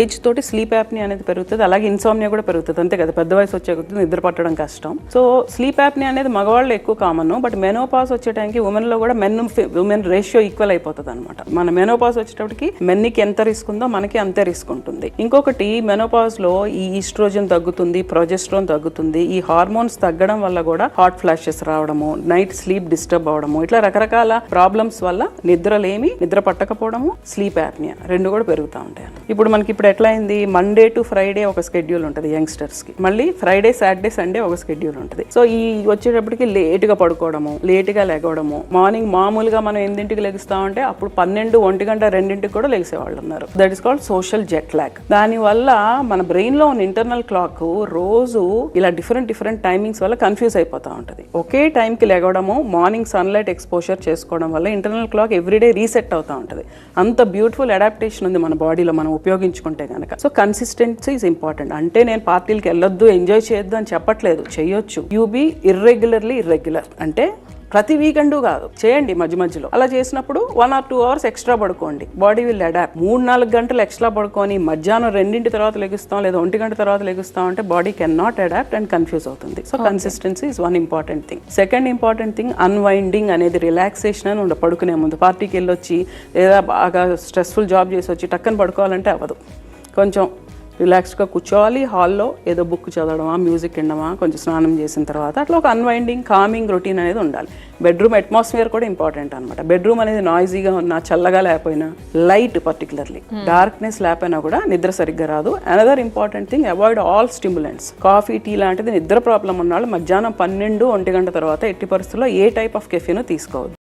Age తోటి sleep apnoea అనేది పెరుగుతుంది, అలాగే ఇన్సోమ్నియా కూడా పెరుగుతుంది. అంతే కదా, పెద్ద వయసు వచ్చే కొద్దీ నిద్ర పట్టడం కష్టం. సో స్లీప్ యాప్నియా అనేది మగవాళ్ళు ఎక్కువ కామన్, బట్ మెనోపాస్ వచ్చేటానికి ఉమెన్ లో కూడా ఉమెన్ రేషియో ఈక్వల్ అయిపోతుంది అనమాట. మన మెనోపాస్ వచ్చేటప్పటికి మెన్కి ఎంత రిస్క్ ఉందో మనకి అంతే రిస్క్ ఉంటుంది. ఇంకొకటి మెనోపాస్ లో ఈ ఈస్ట్రోజన్ తగ్గుతుంది, ప్రొజెస్ట్రాన్ తగ్గుతుంది. ఈ హార్మోన్స్ తగ్గడం వల్ల కూడా హాట్ ఫ్లాషెస్ రావడము, నైట్ స్లీప్ డిస్టర్బ్ అవడము, ఇట్లా రకరకాల ప్రాబ్లమ్స్ వల్ల నిద్ర పట్టకపోవడము, స్లీప్ యాప్నియా రెండు కూడా పెరుగుతూ ఉంటాయి. ఇప్పుడు మనకి ఎట్లా అయింది, మండే టు ఫ్రైడే ఒక స్కెడ్యూల్ ఉంటుంది యంగ్స్టర్స్ కి, మళ్ళీ ఫ్రైడే సాటర్డే సండే ఒక స్కెడ్యూల్ ఉంటుంది. సో ఈ వచ్చేటప్పటికి లేట్ గా పడుకోవడము, లేట్ గా లెగవడము, మార్నింగ్ మామూలుగా మనం 8ంటికి లెగుస్తామంటే అప్పుడు 12, 1 గంట 2ంటికి కూడా లెగిసే వాళ్ళు ఉన్నారు. That is called social jet lag. దాని వల్ల మన బ్రెయిన్ లో ఉన్న ఇంటర్నల్ క్లాక్ రోజు ఇలా డిఫరెంట్ టైమింగ్స్ వల్ల కన్ఫ్యూజ్ అయిపోతూ ఉంటుంది. ఒకే టైంకి లెగవడము, మార్నింగ్ సన్లైట్ ఎక్స్పోజర్ చేసుకోవడం వల్ల ఇంటర్నల్ క్లాక్ ఎవ్రీడే రీసెట్ అవుతూ ఉంటుంది. అంత బ్యూటిఫుల్ అడాప్టేషన్ ఉంది మన బాడీలో మనం ఉపయోగించుకుంటే కనుక. So consistency is important. అంటే నేను పార్టీలకి వెళ్ళొద్దు, ఎంజాయ్ చేయొద్దు అని చెప్పట్లేదు, చేయొచ్చు. యూ బీ ఇర్రెగ్యులర్ అంటే ప్రతి వీకెండ్ కాదు, చేయండి మధ్యలో. అలా చేసినప్పుడు 1 or 2 hours ఎక్స్ట్రా పడుకోండి, బాడీ విల్ అడాప్ట్. 3-4 గంటలు ఎక్స్ట్రా పడుకొని మధ్యాహ్నం 2ంటి తర్వాత లెగుస్తాం లేదా 1 గంట తర్వాత లెగుస్తాం అంటే body can not adapt and confuse అవుతుంది. So consistency is one important thing. Second important thing unwinding అనేది, రిలాక్సేషన్ అని ఉండ. పడుకునే ముందు పార్టీకి వెళ్ళొచ్చి లేదా బాగా స్ట్రెస్ఫుల్ జాబ్ చేసి వచ్చి టక్కన పడుకోవాలంటే అవ్వదు. కొంచెం రిలాక్స్గా కూర్చోవాలి, హాల్లో ఏదో బుక్ చదవడమా, మ్యూజిక్ వినడమా, కొంచెం స్నానం చేసిన తర్వాత అట్లా ఒక అన్వైండింగ్ కామింగ్ రొటీన్ అనేది ఉండాలి. బెడ్రూమ్ అట్మాస్ఫియర్ కూడా ఇంపార్టెంట్ అనమాట. బెడ్రూమ్ అనేది నాయిజీగా ఉన్నా, చల్లగా లేకపోయినా, లైట్ పర్టికులర్లీ డార్క్నెస్ లేకపోయినా కూడా నిద్ర సరిగ్గా రాదు. Another important thing, avoid all stimulants. Coffee, tea లాంటిది నిద్ర ప్రాబ్లం ఉన్న వాళ్ళు మధ్యాహ్నం 12, 1 గంట తర్వాత ఎట్టి పరిస్థితుల్లో ఏ టైప్ ఆఫ్ కెఫీన్ తీసుకోవద్దు.